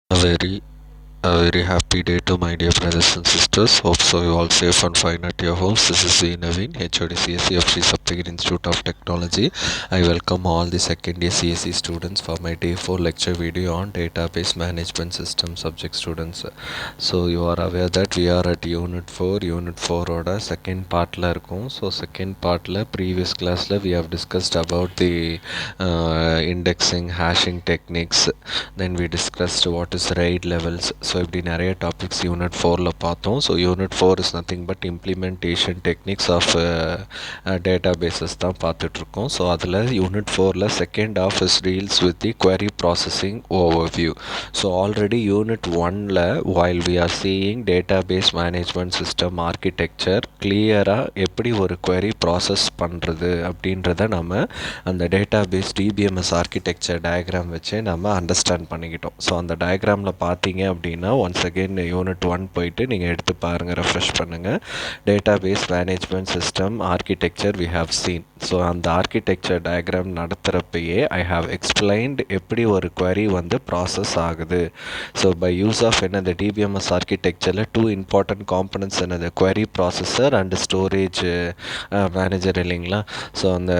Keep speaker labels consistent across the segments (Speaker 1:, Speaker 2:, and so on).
Speaker 1: A very happy day to my dear brothers and sisters. Hope so you all safe and fine at your homes. This is V. Naveen, HOD CSE of Sri Saptagiri Institute of Technology. I welcome all the second year CSE students for my day 4 lecture video on database management system subject students. So you are aware that we are at unit 4 oda second part la irukom. So second part la previous class la we have discussed about the indexing, hashing techniques. Then we discussed what is RAID levels. So இப்படி நிறைய topics unit 4ல் பார்த்தோம். So unit 4 is nothing but implementation techniques of data bases தான் பார்த்துட்ருக்கோம். So அதில் unit 4ல் second of is deals with the query processing overview. So already unit 1ல் while we are seeing database management system architecture கிளியராக எப்படி ஒரு query process பண்ணுறது அப்படின்றத நம்ம அந்த டேட்டாபேஸ் DBMS ஆர்கிடெக்சர் டயக்ராம் வச்சு நம்ம அண்டர்ஸ்டாண்ட் பண்ணிக்கிட்டோம். ஸோ அந்த டயக்ராமில் பார்த்தீங்க அப்படின்னா ஒன்ஸ் அகெயின் யூனிட் 1 போயிட்டு நீங்கள் எடுத்து பாருங்கள், ரெஃப்ரெஷ் பண்ணுங்கள். Database management system architecture we have seen. So அந்த ஆர்கிடெக்சர் டயக்ராம் நடத்துகிறப்பயே ஐ ஹாவ் எக்ஸ்பிளைன்டு எப்படி ஒரு query வந்து ப்ராசஸ் ஆகுது. ஸோ பை யூஸ் ஆஃப் என்னது DBMS ஆர்கிடெக்சரில் 2 இம்பார்ட்டன்ட் காம்பனன்ட்ஸ் என்னது query processor and storage manager இல்லைங்களா. ஸோ அந்த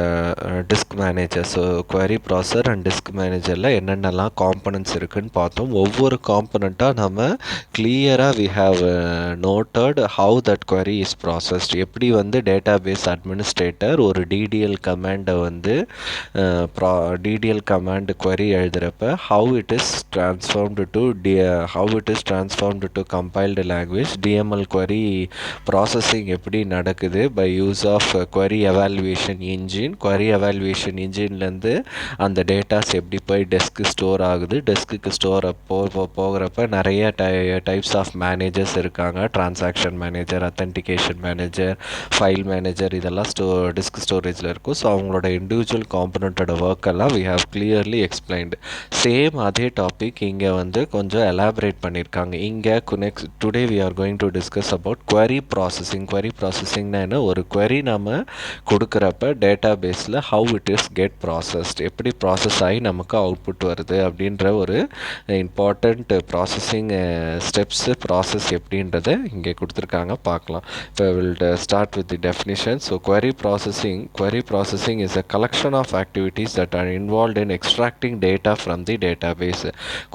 Speaker 1: disk manager, so query processor and disk மேனேஜரில் என்னென்னலாம் காம்பனன்ட்ஸ் இருக்குதுன்னு பார்த்தோம். ஒவ்வொரு காம்பனண்ட்டாக நம்ம கிளியராக we have noted how that query is processed. எப்படி வந்து டேட்டாபேஸ் அட்மினிஸ்ட்ரேட்டர் ஒரு டிடிஎல் கமாண்டை வந்து டிடிஎல் கமாண்ட் query எழுதுகிறப்ப how it is transformed to compiled language DML query processing எப்படி நடக்குது by use of query evaluation engine. query evaluation இன்ஜின்லேருந்து அந்த டேட்டாஸ் எப்படி போய் டெஸ்க்கு ஸ்டோர் ஆகுது, டெஸ்க்கு ஸ்டோர் போகிறப்ப நிறைய டைப்ஸ் ஆஃப் மேனேஜர்ஸ் இருக்காங்க. Transaction manager, authentication manager, file manager, இதெல்லாம் டிஸ்க் ஸ்டோரேஜில் இருக்கும். ஸோ அவங்களோட இண்டிவிஜுவல் காம்பனண்ட்டோட ஒர்க்கெல்லாம் we have clearly explained. Same அதே டாபிக் இங்கே வந்து கொஞ்சம் எலாபரேட் பண்ணியிருக்காங்க. இங்கே next today we are going to discuss about query processing. query ப்ராசஸிங்னா என்ன, ஒரு query நம்ம கொடுக்குறப்ப டேட்டா பேஸில் how it is get processed, எப்படி ப்ராசஸ் ஆகி நமக்கு அவுட்புட் வருது அப்படின்ற ஒரு இம்பார்ட்டண்ட் ப்ராசஸிங் ஸ்டெப்ஸு ப்ராசஸ் எப்படின்றத இங்கே கொடுத்துருக்காங்க, பார்க்கலாம். இப்போ will start with the definition. So query processing is a collection of activities that are involved in extracting data from the database.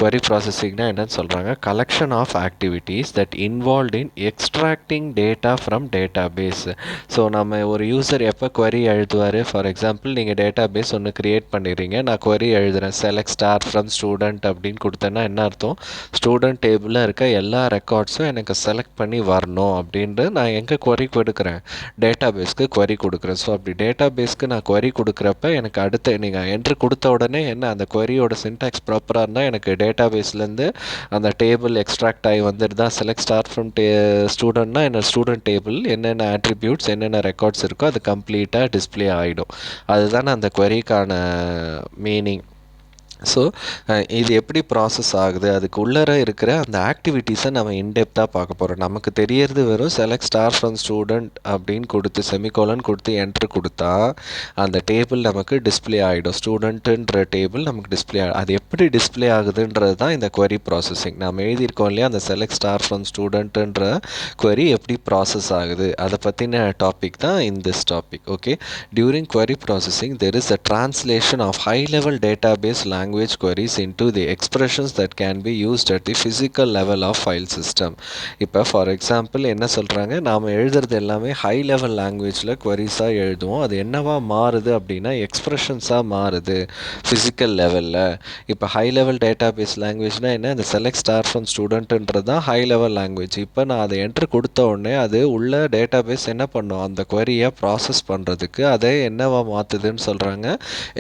Speaker 1: query processingனா என்னன்னு சொல்கிறாங்க, collection of activities that involved in extracting data from database. So நம்ம ஒரு user எப்போ query எழுதுவார், for example நீங்கள் database ஒன்று create பண்ணிடுறீங்க, நான் query எழுதுகிறேன் செலக்ட் ஸ்டார் ஃப்ரம் ஸ்டூடெண்ட் அப்படின்னு கொடுத்தேன்னா என்ன அர்த்தம், ஸ்டூடெண்ட் டேபிளில் இருக்க எல்லா ரெக்கார்ட்ஸும் எனக்கு செலக்ட் பண்ணி வரணும் அப்படின்ட்டு நான் எங்கே query கொடுக்குறேன், டேட்டாபேஸ்க்கு query கொடுக்குறேன். ஸோ அப்படி டேட்டாபேஸ்க்கு நான் query கொடுக்குறப்ப எனக்கு அடுத்து நீங்கள் என்ட்ரு கொடுத்த உடனே என்ன அந்த queryயோட சின்டாக்ஸ் ப்ராப்பராக இருந்தால் எனக்கு டேட்டாபேஸ்லேருந்து அந்த டேபிள் எக்ஸ்ட்ராக்ட் ஆகி வந்துடுதா. செலக்ட் ஸ்டார் ஃப்ரம் ஸ்டூடெண்ட்னா என்ன, ஸ்டூடெண்ட் டேபிள் என்னென்ன ஆட்ரிபியூட்ஸ் என்னென்ன ரெக்கார்ட்ஸ் இருக்கோ அது கம்ப்ளீட்டாக டிஸ்பிளே ஆகிடும். அதுதான் அந்த queryக்கான மீனிங். ஸோ இது எப்படி ப்ராசஸ் ஆகுது, அதுக்கு உள்ளர இருக்கிற அந்த ஆக்டிவிட்டீஸை நம்ம இன்டெப்த்தாக பார்க்க போகிறோம். நமக்கு தெரியறது வெறும் செலக்ட் ஸ்டார் ஃப்ரம் ஸ்டூடெண்ட் அப்படின்னு கொடுத்து செமிகோலன் கொடுத்து என்ட்ரு கொடுத்தா அந்த டேபிள் நமக்கு டிஸ்பிளே ஆகிடும். ஸ்டூடெண்ட்டுன்ற டேபிள் நமக்கு டிஸ்பிளே ஆகிடும். அது எப்படி டிஸ்பிளே ஆகுதுன்றது தான் இந்த query ப்ராசஸிங். நம்ம எழுதியிருக்கோம் இல்லையா, அந்த செலக்ட் ஸ்டார் ஃப்ரம் ஸ்டூடெண்ட்டுன்ற query எப்படி ப்ராசஸ் ஆகுது அதை பற்றின டாபிக் தான் in this topic. Okay, during query processing there is a translation of high level database language queries into the expressions that can be used at the physical level of file system. இப்போ for example என்ன சொல்கிறாங்க, நாம் எழுதுறது எல்லாமே high level லாங்குவேஜில் queries-ஆக எழுதுவோம். அது என்னவா மாறுது அப்படின்னா எக்ஸ்ப்ரெஷன்ஸாக மாறுது ஃபிசிக்கல் லெவலில். இப்போ ஹை லெவல் டேட்டாபேஸ் லாங்குவேஜ்னால் என்ன, அந்த செலக்ட் ஸ்டார் ஃப்ரம் ஸ்டூடெண்ட்டுன்றது தான் ஹை லெவல் லாங்குவேஜ். இப்போ நான் அதை என்ட்ரு கொடுத்த உடனே அது உள்ள டேட்டாபேஸ் என்ன பண்ணும், அந்த query-யை ப்ராசஸ் பண்ணுறதுக்கு அதை என்னவா மாற்றுதுன்னு சொல்கிறாங்க,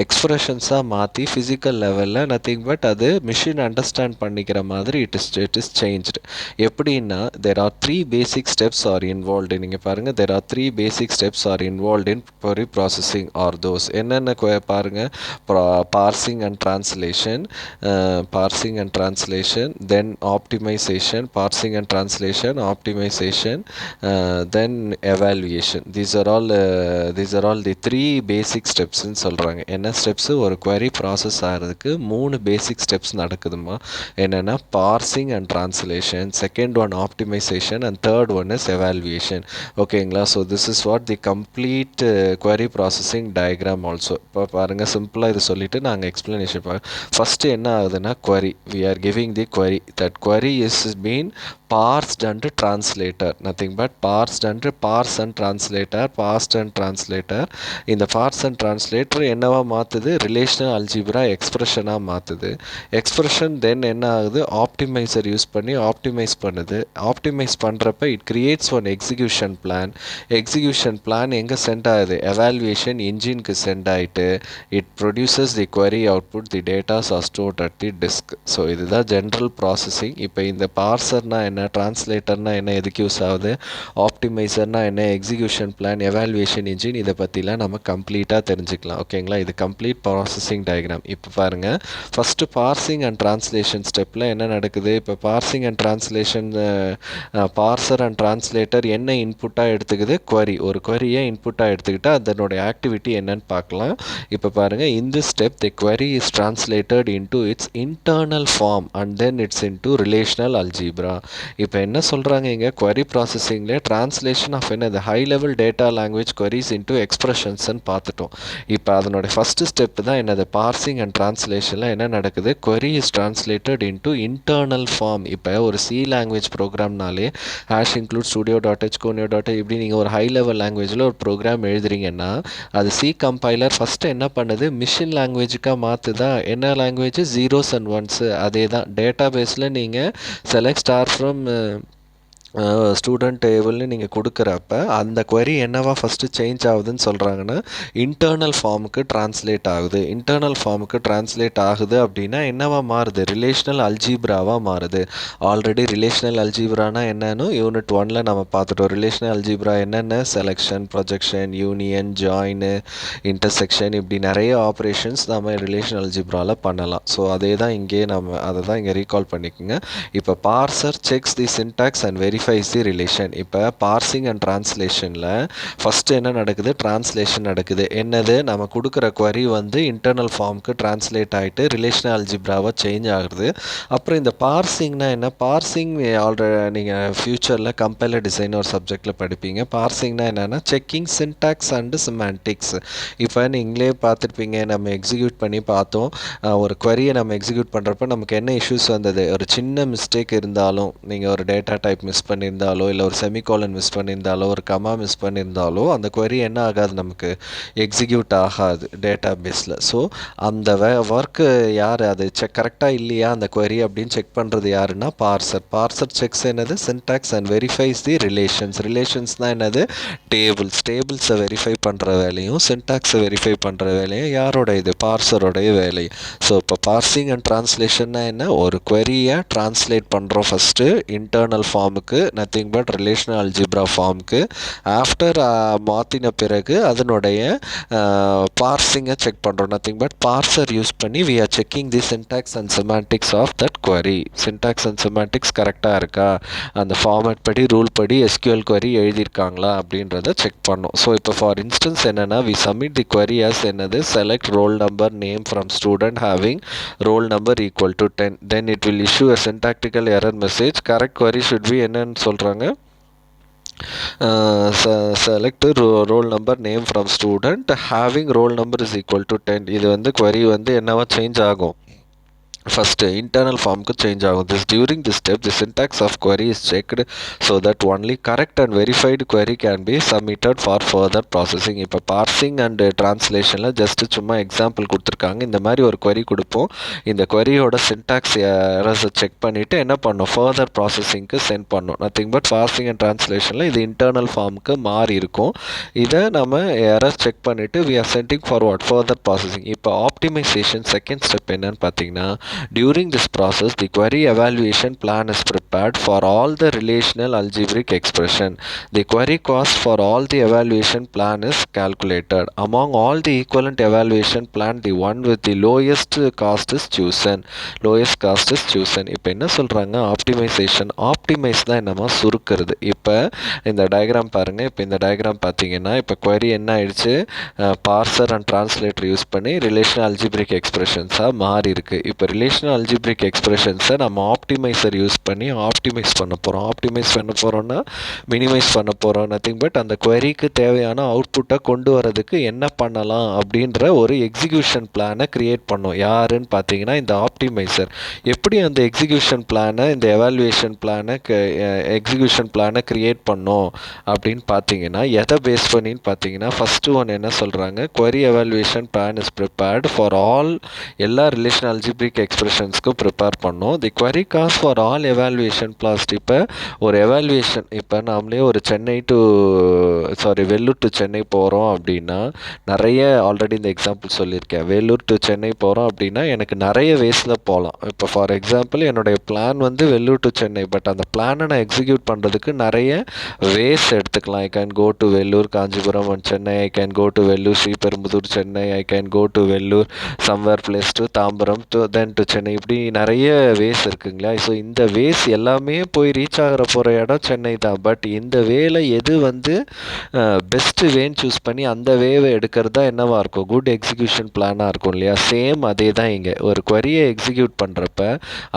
Speaker 1: எக்ஸ்ப்ரெஷன்ஸாக மாற்றி ஃபிசிக்கல் லெவலில் நத்திங் பட் அது மிஷின் அண்டர்ஸ்டாண்ட் பண்ணிக்கிற மாதிரி இட் இஸ் சேஞ்ச்டு. எப்படின்னா there are 3 basic steps are involved. நீங்கள் பாருங்கள், there are 3 basic steps are involved in query processing are those. என்னென்ன பாருங்கள், parsing and translation, then optimization, parsing and translation, optimization, then evaluation. These are all the 3 basic steps ன்னு சொல்கிறாங்க. என்ன steps, ஒரு query process ஆகிறதுக்கு ப்ராசஸிங்க்கு 3 பேசிக் steps நடக்குதுமா. என்னென்னா parsing and translation, second one optimization, and third one is evaluation. ஓகேங்களா? So this is what the complete query processing diagram also. இப்போ பாருங்கள், சிம்பிளாக இது சொல்லிவிட்டு நாங்கள் எக்ஸ்ப்ளனேஷன் ஃபஸ்ட்டு என்ன ஆகுதுன்னா query. We are giving the query. That query is been parsed and translator. Nothing but parsed and parse and translator, parsed and translator. இந்த parse and translator என்னவா மாற்றுது? ரிலேஷனல் அல்ஜிப்ரா எக்ஸ்பிரஷனாக மாற்றுது. எக்ஸ்பிரஷன் தென் என்ன ஆகுது? Optimizer use பண்ணி optimize பண்ணுது. Optimize பண்ணுறப்ப it creates one execution plan. Execution plan எங்கே சென்ட் ஆகுது? எவாலுவேஷன் இன்ஜினுக்கு சென்ட் ஆகிட்டு it produces the query output, the datas are stored at the disk. So இதுதான் ஜென்ரல் ப்ராசஸிங். இப்போ இந்த பார்சர்னா என்ன, டிரான்ஸ்லேட்டர்னா என்ன, எதுக்கு யூஸ் ஆகுது, ஆப்டிமைசர்னா என்ன, எக்ஸிக்யூஷன் பிளான், எவாலுவேஷன் இன்ஜின், இதை பற்றிலாம் நம்ம கம்ப்ளீட்டாக தெரிஞ்சுக்கலாம். ஓகேங்களா? இது கம்ப்ளீட் ப்ராசஸிங் டயக்ராம். இப்போ பாருங்கள், ஃபஸ்ட்டு பார்சிங் அண்ட் டிரான்ஸ்லேஷன் ஸ்டெப்பில் என்ன நடக்குது? இப்போ parsing and translation, parser and translator என்ன இன்புட்டாக எடுத்துக்குது? query. ஒரு queryயை இன்புட்டாக எடுத்துக்கிட்டால் அதனுடைய ஆக்டிவிட்டி என்னன்னு பார்க்கலாம். இப்போ பாருங்கள், in this step the query is translated into its internal form and then it's into relational algebra. இப்போ என்ன சொல்கிறாங்க இங்கே? query processingல translation of என்ன, the high level data language queries into expressions பார்த்துட்டோம். இப்போ அதனுடைய ஃபஸ்ட்டு ஸ்டெப் தான் என்னது? parsing and translationல என்ன நடக்குது? query is translated into internal form. இப்போ ஒரு C லாங்குவேஜ் ப்ரோக்ராம்னாலே ஹேஷ் இன்க்ளூட் studio.h conio.h இப்படி நீங்கள் ஒரு ஹை லெவல் லாங்குவேஜில் ஒரு ப்ரோக்ராம் எழுதுறீங்கன்னா அது C கம்பைலர் ஃபஸ்ட்டு என்ன பண்ணுது? மிஷின் லாங்குவேஜுக்காக மாற்றுதா? என்ன லாங்குவேஜ்? Zeros and once. அதே தான் டேட்டா பேஸில் நீங்கள் செலக்ட் ஸ்டார் ஃப்ரம் ஸ்டூடெண்ட் டேபிள்னு நீங்கள் கொடுக்குறப்ப அந்த query என்னவா ஃபஸ்ட்டு சேஞ்ச் ஆகுதுன்னு சொல்கிறாங்கன்னா இன்டர்னல் ஃபார்முக்கு ட்ரான்ஸ்லேட் ஆகுது. இன்டர்னல் ஃபார்முக்கு ட்ரான்ஸ்லேட் ஆகுது அப்படின்னா என்னவா மாறுது? ரிலேஷனல் அல்ஜிப்ராவாக மாறுது. ஆல்ரெடி ரிலேஷனல் அல்ஜிப்ரானா என்னன்னு யூனிட் 1ல் நம்ம பார்த்துட்டோம். ரிலேஷனல் அல்ஜிப்ரா என்னென்ன? செலெக்ஷன், ப்ரொஜெக்ஷன், யூனியன், ஜாயினு, இன்டர்செக்ஷன், இப்படி நிறைய ஆப்ரேஷன்ஸ் நம்ம ரிலேஷனல் அல்ஜிப்ராவில் பண்ணலாம். ஸோ அதே தான் இங்கே நம்ம அதை தான் இங்கே ரீகால் பண்ணிக்கோங்க. இப்போ parser sex the syntax and verifies the relation. இப்போ பார்சிங் அண்ட் டிரான்ஸ்லேஷனில் ஃபஸ்ட்டு என்ன நடக்குது? டிரான்ஸ்லேஷன் நடக்குது. என்னது? நம்ம கொடுக்குற query வந்து இன்டர்னல் ஃபார்முக்கு டிரான்ஸ்லேட் ஆகிட்டு ரிலேஷனல் அல்ஜிப்ராவாக சேஞ்ச் ஆகுது. அப்புறம் இந்த பார்சிங்னா என்ன? பார்சிங் ஆல்ரெடி நீங்கள் ஃப்யூச்சரில் கம்பைலர் டிசைன் ஒரு சப்ஜெக்டில் படிப்பீங்க. பார்சிங்னா என்னென்னா செக்கிங் சின்டாக்ஸ் அண்டு சிமான்டிக்ஸ். இப்போ நீங்களே பார்த்துருப்பீங்க, நம்ம எக்ஸிக்யூட் பண்ணி பார்த்தோம். ஒரு queryயை நம்ம எக்ஸிக்யூட் பண்ணுறப்ப நமக்கு என்ன இஷ்யூஸ் வந்தது? ஒரு சின்ன மிஸ்டேக் இருந்தாலும், நீங்கள் ஒரு டேட்டா டைப் மிஸ் பண்ணியிருந்தாலோ, இல்லை ஒரு செமிகோலன் மிஸ் பண்ணியிருந்தாலோ, ஒரு கமா மிஸ் பண்ணியிருந்தாலோ அந்த query என்ன ஆகாது? நமக்கு எக்ஸிக்யூட் ஆகாது டேட்டா பேஸில். ஸோ அந்த ஒர்க்கு யார் அது கரெக்டாக இல்லையா அந்த query அப்படின்னு செக் பண்ணுறது யாருன்னா பார்சர். பார்சர் செக்ஸ் என்னது? Syntax and verifies the relations. ரிலேஷன்ஸ்னால் என்னது? டேபிள்ஸ். டேபிள்ஸை வெரிஃபை பண்ணுற வேலையும் சின்டாக்ஸை வெரிஃபை பண்ணுற வேலையும் யாரோட இது? பார்சரோடைய வேலை. ஸோ இப்போ பார்சிங் அண்ட் டிரான்ஸ்லேஷன்னா என்ன? ஒரு queryயை டிரான்ஸ்லேட் பண்ணுறோம் ஃபஸ்ட்டு இன்டர்னல் ஃபார்முக்கு, நத்திங் பட் ரிலேஷனல் அல்ஜிப்ரா ஃபார்முக்கு. ஆஃப்டர் மாற்றின பிறகு அதனுடைய பார்சிங்கை செக் பண்ணுறோம். நத்திங் பட் பார்சர் யூஸ் பண்ணி we are checking the syntax and semantics of that query. Syntax and semantics கரெக்டாக இருக்கா, அந்த ஃபார்மேட் படி ரூல் படி SQL query எழுதியிருக்காங்களா அப்படின்றத செக் பண்ணோம். ஸோ இப்போ ஃபார் இன்ஸ்டன்ஸ் என்னென்னா we submit the query as என்னது? Select roll number name from student having roll number equal to 10. Then it will issue a syntactical error message. Correct query should be என்னன்னு சொல்கிறாங்க? select roll number name from student having roll number is equal to 10. இது வந்து query வந்து என்னவா change ஆகும்? First internal ஃபார்முக்கு change ஆகும். During the step the syntax of query is checked so that only correct and verified query can be submitted for further processing. இப்போ parsing and டிரான்ஸ்லேஷனில் just சும்மா எக்ஸாம்பிள் கொடுத்துருக்காங்க. இந்த மாதிரி ஒரு query கொடுப்போம். இந்த queryயோட சின்டாக்ஸ் எரர்ஸை செக் பண்ணிவிட்டு என்ன பண்ணோம்? ஃபர்தர் ப்ராசஸிங்க்கு சென்ட் பண்ணோம். நத்திங் பட் பார்சிங் அண்ட் டிரான்ஸ்லேஷனில் இது இன்டர்னல் ஃபார்முக்கு மாறி இருக்கும். இதை நம்ம எரர் செக் பண்ணிவிட்டு we are sending forward further processing. இப்போ ஆப்டிமைசேஷன் செகண்ட் ஸ்டெப் என்னன்னு பார்த்தீங்கன்னா, during this process the query evaluation plan is prepared prepared for all the relational algebraic expression. The query cost for all the evaluation plan is calculated. Among all the equivalent evaluation plan, the one with the lowest cost is chosen. Lowest cost is chosen. இப்போ என்ன சொல்கிறாங்க, optimisation. Optimise தான் என்னமா சுருக்கிறது. இப்போ இந்த diagram பாருங்கள். இப்போ இந்த டயக்ராம் பார்த்தீங்கன்னா இப்போ query என்ன ஆயிடுச்சு, பார்சர் அண்ட் டிரான்ஸ்லேட்டர் யூஸ் பண்ணி ரிலேஷனல் அல்ஜிப்ரிக் எக்ஸ்பிரஷன்ஸாக மாறி இருக்கு. இப்போ ரிலேஷனல் அல்ஜிப்ரிக் எக்ஸ்பிரஷன்ஸை நம்ம ஆப்டிமைசர் யூஸ் பண்ணி ஆப்டிமைஸ் பண்ண போகிறோம். ஆப்டிமைஸ் பண்ண போகிறோன்னா மினிமைஸ் பண்ண போகிறோம். நத்திங் பட் அந்த queryக்கு தேவையான அவுட்புட்டை கொண்டு வரதுக்கு என்ன பண்ணலாம் அப்படின்ற ஒரு எக்ஸிக்யூஷன் பிளானை கிரியேட் பண்ணோம். யாருன்னு பார்த்தீங்கன்னா இந்த ஆப்டிமைசர். எப்படி அந்த எக்ஸிக்யூஷன் பிளானை, இந்த எவாலுவேஷன் பிளானை கிரியேட் பண்ணோம் அப்படின்னு பார்த்தீங்கன்னா எதை பேஸ் பண்ணின்னு பார்த்தீங்கன்னா ஃபஸ்ட்டு ஒன் என்ன சொல்கிறாங்க, query evaluation plan is prepared for all எல்லா ரிலேஷனல் அல்ஜிப்ரிக் எக்ஸ்பிரஷன்ஸ்க்கும் ப்ரிப்பேர் பண்ணோம். தி query cost for all evaluation plus. இப்போ ஒரு எவாலுவேஷன், இப்போ நாமளே ஒரு வெல்லூர் டு சென்னை போகிறோம் அப்படின்னா நிறைய ஆல்ரெடி இந்த எக்ஸாம்பிள் சொல்லியிருக்கேன். வேலூர் டு சென்னை போகிறோம் அப்படின்னா எனக்கு நிறைய வேஸில் போகலாம். இப்போ ஃபார் எக்ஸாம்பிள் என்னுடைய பிளான் வந்து வெல்லூர் டு சென்னை, பட் அந்த பிளானை நான் எக்ஸிக்யூட் பண்ணுறதுக்கு நிறைய வேஸ் எடுத்துக்கலாம். I can go to Vellore Kanchipuram and Chennai. I can go to Vellore Sriperumbudur Chennai. I can go to Vellore somewhere place to Tambaram then to Chennai. இப்படி நிறைய வேஸ் இருக்குங்களா. ஸோ இந்த வேஸ் எல்லாமே போய் ரீச் ஆகிற போகிற இடம் சென்னை தான். பட் இந்த வேலை எது வந்து பெஸ்ட்டு வேன்னு சூஸ் பண்ணி அந்த வேவை எடுக்கிறது தான் என்னவாக இருக்கும், குட் எக்ஸிக்யூஷன் பிளானாக இருக்கும் இல்லையா. சேம் அதே தான் இங்கே ஒரு queryயை எக்ஸிக்யூட் பண்ணுறப்ப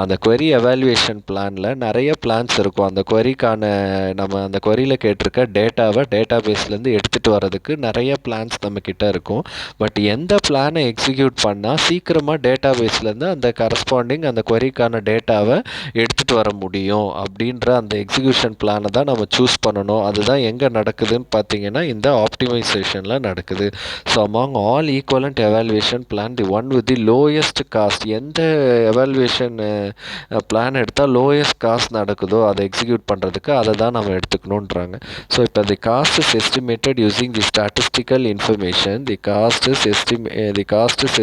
Speaker 1: அந்த query எவாலுவேஷன் பிளானில் நிறைய பிளான்ஸ் இருக்கும். அந்த queryக்கான நம்ம அந்த queryயில் கேட்டிருக்க டேட்டாவை டேட்டா பேஸ்லேருந்து எடுத்துகிட்டு வரதுக்கு நிறைய பிளான்ஸ் நம்மக்கிட்ட இருக்கும். பட் எந்த பிளானை எக்ஸிக்யூட் பண்ணால் சீக்கிரமாக டேட்டா பேஸ்லேருந்து அந்த கரஸ்பாண்டிங் அந்த queryக்கான டேட்டாவை எடுத்துகிட்டு வர முடியும் அப்படின்ற அந்த எக்ஸிக்யூஷன் பிளானை தான் நம்ம சூஸ் பண்ணணும். அதுதான் எங்கே நடக்குதுன்னு பார்த்தீங்கன்னா இந்த ஆப்டிமைசேஷனில் நடக்குது. So among all equivalent evaluation plan, the one with the lowest cost. எந்த எவாலுவேஷன் பிளான் எடுத்தால் லோயஸ்ட் காஸ்ட் நடக்குதோ அதை எக்ஸிக்யூட் பண்ணுறதுக்கு அதை தான் நம்ம எடுத்துக்கணுன்றாங்க. ஸோ இப்போ the cost is estimated using the statistical information. The cost is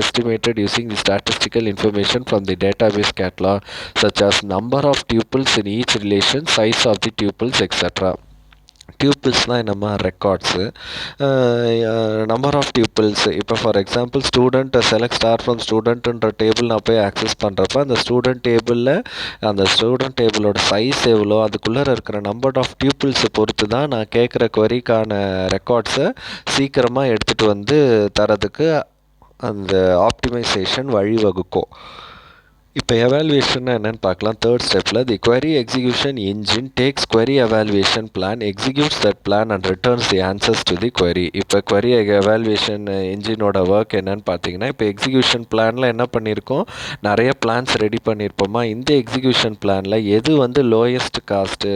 Speaker 1: estimated using the statistical information from the database catalog such as number of tuples in each relation, size of the tuples, etc. டியூப்பிள்ஸ்னால் என்னம்மா, records. Number of tuples. இப்போ for example student select star from ஸ்டூடெண்ட்ன்ற table நான் போய் access பண்ணுறப்ப அந்த student டேபிளோட size எவ்வளோ, அதுக்குள்ளே இருக்கிற நம்பர் ஆஃப் டியூப்பிள்ஸை பொறுத்து தான் நான் கேட்குற queryக்கான ரெக்கார்ட்ஸை சீக்கிரமாக எடுத்துகிட்டு வந்து தரதுக்கு அந்த ஆப்டிமைசேஷன் வழிவகுக்கும். இப்போ எவாலுவேஷன் என்னன்னு பார்க்கலாம். தேர்ட் ஸ்டெப்பில் தி query execution engine takes query evaluation plan, executes that plan and returns the answers to the query. இப்போ query evaluation இன்ஜினோட ஒர்க் என்னன்னு பார்த்தீங்கன்னா, இப்போ எக்ஸிக்யூஷன் பிளானில் என்ன பண்ணியிருக்கோம், நிறைய பிளான்ஸ் ரெடி பண்ணியிருப்போமா. இந்த எக்ஸிக்யூஷன் பிளானில் எது வந்து லோயஸ்ட் காஸ்ட்டு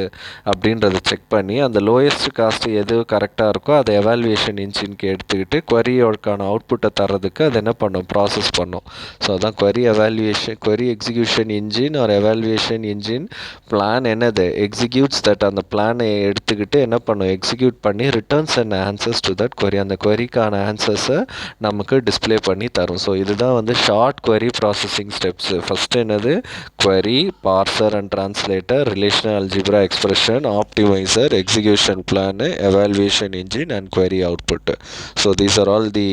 Speaker 1: அப்படின்றத செக் பண்ணி அந்த லோயஸ்ட் காஸ்ட்டு எது கரெக்டாக இருக்கோ அதை எவாலுவேஷன் இன்ஜினுக்கு எடுத்துக்கிட்டு queryயோடக்கான அவுட்புட்டை தர்றதுக்கு அது என்ன பண்ணும், ப்ராசஸ் பண்ணும். ஸோ அதான் query execution engine or evaluation engine plan என்னது, executes that. அந்த பிளானை எடுத்துக்கிட்டு என்ன பண்ணும், எக்ஸிக்யூட் பண்ணி returns and answers to that query. அந்த queryக்கான ஆன்சர்ஸை நமக்கு டிஸ்பிளே பண்ணி தரும். ஸோ இதுதான் வந்து short query processing steps. First என்னது, query, parser and translator, relational algebra expression, optimizer, execution plan, evaluation engine and query output. So these are all the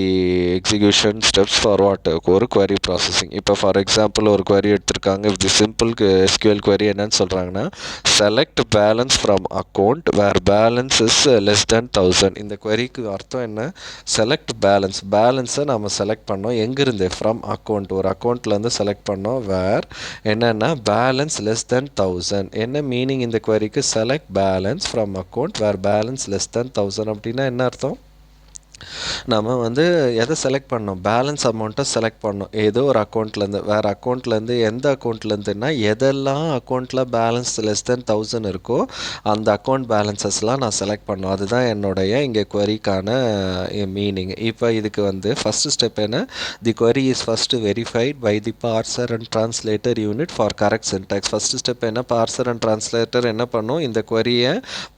Speaker 1: execution steps for what, ஒரு query processing. இப்போ for example ஒரு query எடுத்திருக்காங்க. இது simple SQL query என்னன்னு சொல்கிறாங்கன்னா, select balance from account where balance is less than 1000. இந்த queryக்கு அர்த்தம் என்ன, செலக்ட் பேலன்ஸை நம்ம செலக்ட் பண்ணோம் எங்கேருந்து, ஃப்ரம் அக்கௌண்ட், ஒரு அக்கௌண்ட்லேருந்து செலக்ட் பண்ணோம். வேர் என்னென்னா பேலன்ஸ் லெஸ் தென் 1000. என்ன மீனிங் இந்த queryக்கு, select balance from account where balance less than 1000 அப்படின்னா என்ன அர்த்தம், நம்ம வந்து எதை செலக்ட் பண்ணோம், பேலன்ஸ் அமௌண்ட்டை செலக்ட் பண்ணோம் ஏதோ ஒரு அக்கௌண்ட்லேருந்து. வேறு அக்கௌண்ட்லேருந்து எந்த அக்கௌண்ட்லேருந்துன்னா எதெல்லாம் அக்கௌண்ட்டில் பேலன்ஸ் லெஸ் தென் 1000 இருக்கோ அந்த அக்கௌண்ட் பேலன்சஸ்லாம் நான் செலக்ட் பண்ணோம். அதுதான் என்னுடைய இங்கே queryக்கான மீனிங். இப்போ இதுக்கு வந்து ஃபஸ்ட்டு ஸ்டெப் என்ன, the query is first verified by the parser and translator unit for correct syntax. First step என்ன, பார்சர் அண்ட் டிரான்ஸ்லேட்டர் என்ன பண்ணும், இந்த queryயை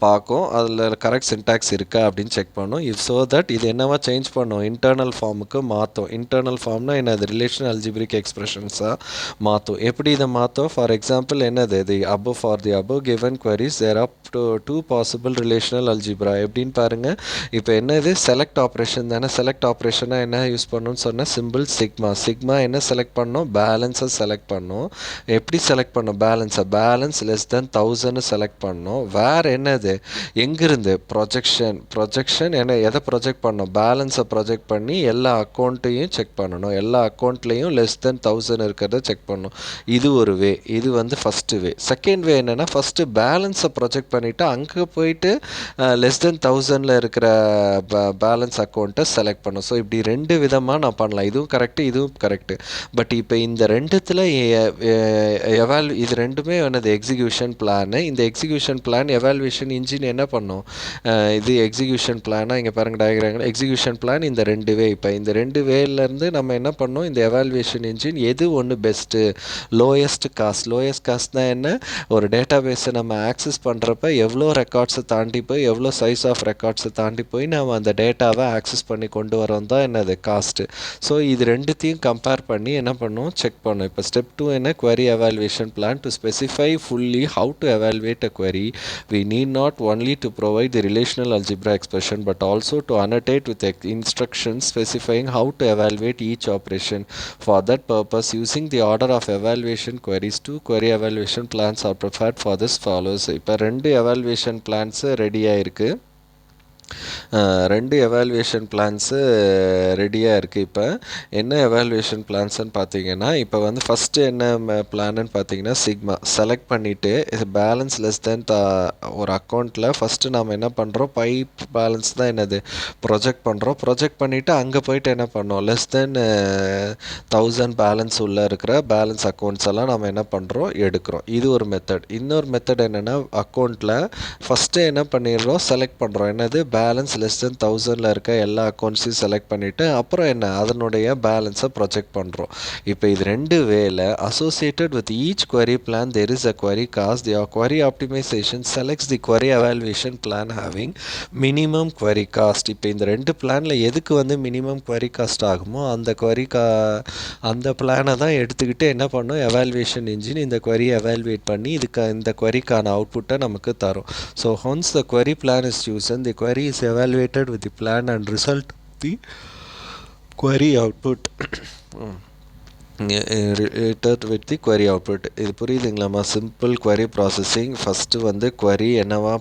Speaker 1: பார்க்கும், அதில் கரெக்ட் சின்டாக்ஸ் இருக்கா அப்படின்னு செக் பண்ணும். இஃப் ஸோ தட் இது என்னவா சேஞ்ச் பண்ணோம், இன்டர்னல் ஃபார்முக்கு மாற்றும். இன்டர்னல் ஃபார்ம்னா என்னது, ரிலேஷனல் அல்ஜிப்ரிக் எக்ஸ்பிரஷன்ஸாக மாற்றும். எப்படி இதை மாற்றும்? ஃபார் எக்ஸாம்பிள் என்னது, for the above given queries there are two possible relational algebra. எப்படின்னு பாருங்கள். இப்போ என்னது, செலக்ட் ஆப்ரேஷன் தானே. செலக்ட் ஆப்ரேஷனாக என்ன யூஸ் பண்ணணும்னு சொன்னால் சிம்பிள் சிக்மா. சிக்மா என்ன செலக்ட் பண்ணோம், பேலன்ஸை செலக்ட் பண்ணோம். எப்படி செலக்ட் பண்ணோம், பேலன்ஸ் லெஸ் தென் 1000 செலக்ட் பண்ணோம். வேறு என்னது, எங்கிருந்து, ப்ரொஜெக்ஷன் என்ன, எதை ப்ரொஜெக்ட் பண்ணோம், பேலன்ஸை ப்ரொஜெக்ட் பண்ணி எல்லா அக்கௌண்ட்டையும் செக் பண்ணணும். எல்லா அக்கௌண்ட்லேயும் லெஸ் தென் 1000 இருக்கிறத செக் பண்ணணும். இது ஒரு வே. இது வந்து ஃபஸ்ட்டு வே. செகண்ட் வே என்னென்னா, ஃபஸ்ட்டு பேலன்ஸை ப்ரொஜெக்ட் பண்ணிவிட்டு அங்கே போயிட்டு லெஸ் தென் 1000 இருக்கிற பேலன்ஸ் அக்கௌண்ட்டை செலக்ட் பண்ணும். ஸோ இப்படி ரெண்டு விதமாக நான் பண்ணலாம். இதுவும் கரெக்டு, இதுவும் கரெக்டு. பட் இப்போ இந்த ரெண்டுத்தில் இது ரெண்டுமே என்னது, எக்ஸிக்யூஷன் பிளானு. இந்த எக்ஸிக்யூஷன் பிளான் எவாலுவேஷன் இன்ஜின் என்ன பண்ணும், இது எக்ஸிக்யூஷன் பிளானாக இங்கே பாருங்கள் டயக்ராமில். எக்ஸிக்யூஷன் பிளான் இந்த ரெண்டு வே. இப்போ இந்த ரெண்டு வேலேருந்து நம்ம என்ன பண்ணோம், இந்த எவாலுவேஷன் இன்ஜின் எது ஒன்று பெஸ்ட்டு, லோயஸ்ட் காஸ்ட் தான் என்ன, ஒரு டேட்டா பேஸை நம்ம ஆக்சஸ் பண்ணுறப்ப எவ்வளோ ரெக்கார்ட்ஸை தாண்டி போய், எவ்வளோ சைஸ் ஆஃப் ரெக்கார்ட்ஸை தாண்டி போய் நம்ம அந்த டேட்டாவை ஆக்சஸ் பண்ணி கொண்டு வரோம் தான் என்னது, காஸ்ட்டு. ஸோ இது ரெண்டுத்தையும் கம்பேர் பண்ணி என்ன பண்ணும், செக் பண்ணும். இப்போ ஸ்டெப் 2 என்ன, query evaluation plan. To specify fully how to evaluate a query, we need not only to provide the relational algebra expression but also to annotate with instructions specifying how to evaluate each operation. For that purpose, using the order of evaluation queries, 2 query evaluation plans are prepared for this follows. இப்போ ரெண்டு evaluation plans ரெடியாக இருக்குது. ரெண்டு evaluation plants ரெடியாக இருக்குது. இப்போ என்ன evaluation பிளான்ஸ்ன்னு பார்த்தீங்கன்னா, இப்போ வந்து ஃபஸ்ட்டு என்ன பிளான்னு பார்த்தீங்கன்னா, சிக்மா செலக்ட் பண்ணிவிட்டு இது பேலன்ஸ் லெஸ் தென் ஒரு அக்கௌண்ட்டில் ஃபஸ்ட்டு நாம் என்ன பண்ணுறோம், பேலன்ஸ் தான் என்னது ப்ரொஜெக்ட் பண்ணுறோம். ப்ரொஜெக்ட் பண்ணிவிட்டு அங்கே போய்ட்டு என்ன பண்ணோம், லெஸ் தென் 1000 பேலன்ஸ் உள்ளே இருக்கிற பேலன்ஸ் அக்கௌண்ட்ஸ் எல்லாம் நம்ம என்ன பண்ணுறோம், எடுக்கிறோம். இது ஒரு மெத்தட். இன்னொரு மெத்தட் என்னென்னா, அக்கௌண்ட்டில் ஃபஸ்ட்டு என்ன பண்ணிடுறோம், செலக்ட் பண்ணுறோம். என்னது, பேலன்ஸ் லெஸ் தென் 1000 இருக்க எல்லா அக்கௌண்ட்ஸையும் செலக்ட் பண்ணிவிட்டு அப்புறம் என்ன, அதனுடைய பேலன்ஸை ப்ரொஜெக்ட் பண்ணுறோம். இப்போ இது ரெண்டு வேல associated with each query plan there is a query cost. The query optimization selects the query evaluation plan having minimum query cost. இப்போ இந்த ரெண்டு பிளானில் எதுக்கு வந்து மினிமம் query cost ஆகுமோ அந்த பிளானை தான் எடுத்துக்கிட்டு என்ன பண்ணும், எவாலுவேஷன் இன்ஜின் இந்த query எவாலுவேட் பண்ணி இந்த queryக்கான அவுட்புட்டை நமக்கு தரும். So once the query plan is chosen, the query is evaluated with the plan and result the query output related with the query output. இது புரியுதுங்களாம்மா? Simple query processing. ஃபஸ்ட்டு வந்து query என்னவா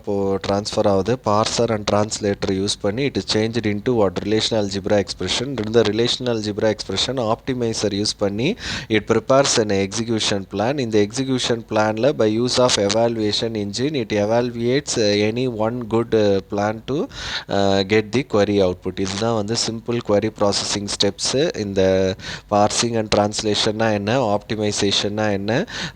Speaker 1: transfer ஆகுது, பார்சர் அண்ட் ட்ரான்ஸ்லேட்டர் யூஸ் பண்ணி it is changed into what relational algebra expression. இந்த relational algebra expression optimizer use பண்ணி it prepares an execution plan. இந்த execution பிளானில் by use of evaluation engine it evaluates any one good plan to get the query output. இதுதான் வந்து simple query processing steps. இந்த parsing and ட்ரான்ஸ்லேஷன்னா என்ன, ஆப்டிமைசேஷன்னா என்ன,